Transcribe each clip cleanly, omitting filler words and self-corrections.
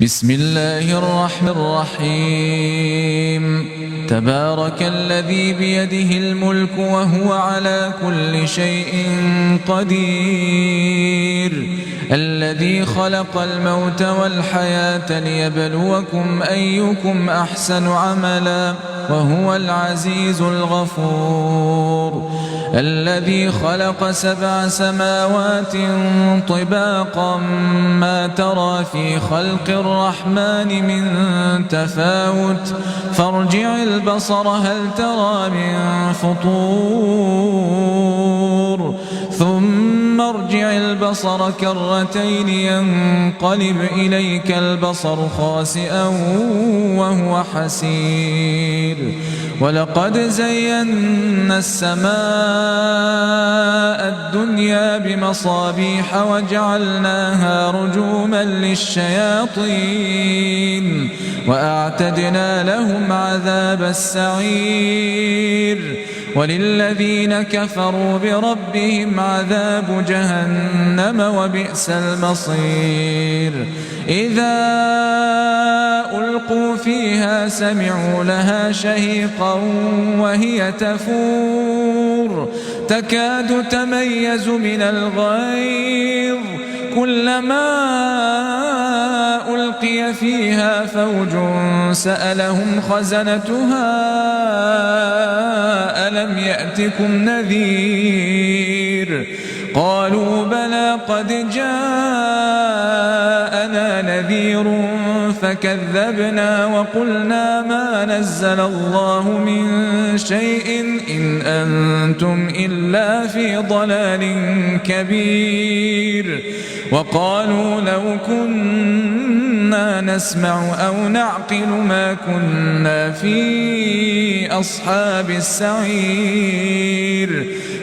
بسم الله الرحمن الرحيم تبارك الذي بيده الملك وهو على كل شيء قدير الذي خلق الموت والحياة ليبلوكم أيكم أحسن عملا وهو العزيز الغفور الذي خلق 7 سماوات طباقا ما ترى في خلق الرحمن من تفاوت فارجع البصر هل ترى من فطور ثم ارجع البصر كرتين ينقلب إليك البصر خاسئا وهو حسير ولقد زينا السماء الدنيا بمصابيح وجعلناها رجوما للشياطين وأعتدنا لهم عذاب السعير وللذين كفروا بربهم عذاب جهنم وبئس المصير إذا ألقوا فيها سمعوا لها شهيقا وهي تفور تكاد تميز من الغيظ كلما ألقي فيها فوج سألهم خزنتها ألم يأتكم نذير قالوا بلى قد جاءنا نذير فكذبنا وقلنا ما نزل الله من شيء إن أنتم إلا في ضلال كبير وقالوا لو كنا نسمع أو نعقل ما كنا في أصحاب السعير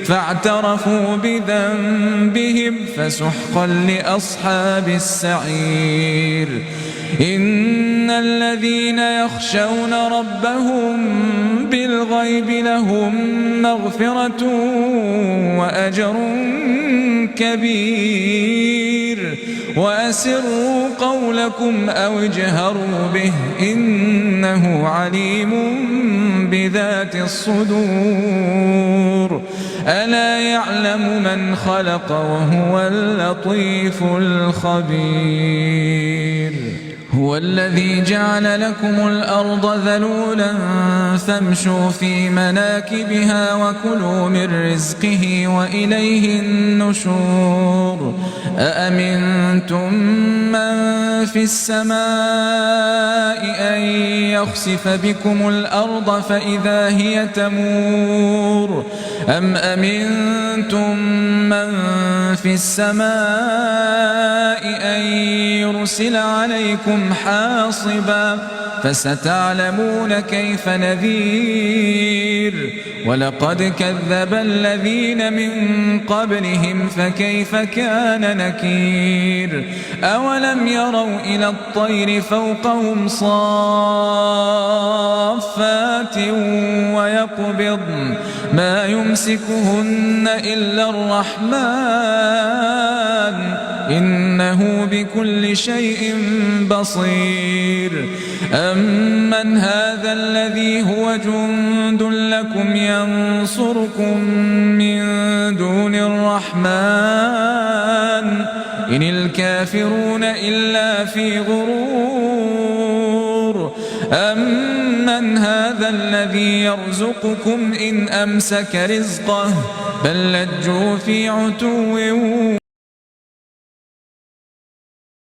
فاعترفوا بذنبهم فسحقا لأصحاب السعير إن الذين يخشون ربهم بالغيب لهم مغفرة وأجر كبير وأسروا قولكم أو اجهروا به إنه عليم بذات الصدور ألا يعلم من خلق وهو اللطيف الخبير هو الذي جعل لكم الأرض ذلولا فامشوا في مناكبها وكلوا من رزقه وإليه النشور أأمنتم من في السماء أن يخسف بكم الأرض فإذا هي تمور أم أمنتم من في السماء أن يرسل عليكم حاصبا فستعلمون كيف نذير ولقد كذب الذين من قبلهم فكيف كان نكير أولم يروا إلى الطير فوقهم صافات ويقبضن ما يمسكهن إلا الرحمن إنه بكل شيء بصير أمن هذا الذي هو جند لكم ينصركم من دون الرحمن إن الكافرون إلا في غرور أمن هذا الذي يرزقكم إن أمسك رزقه بل لجوا في عتو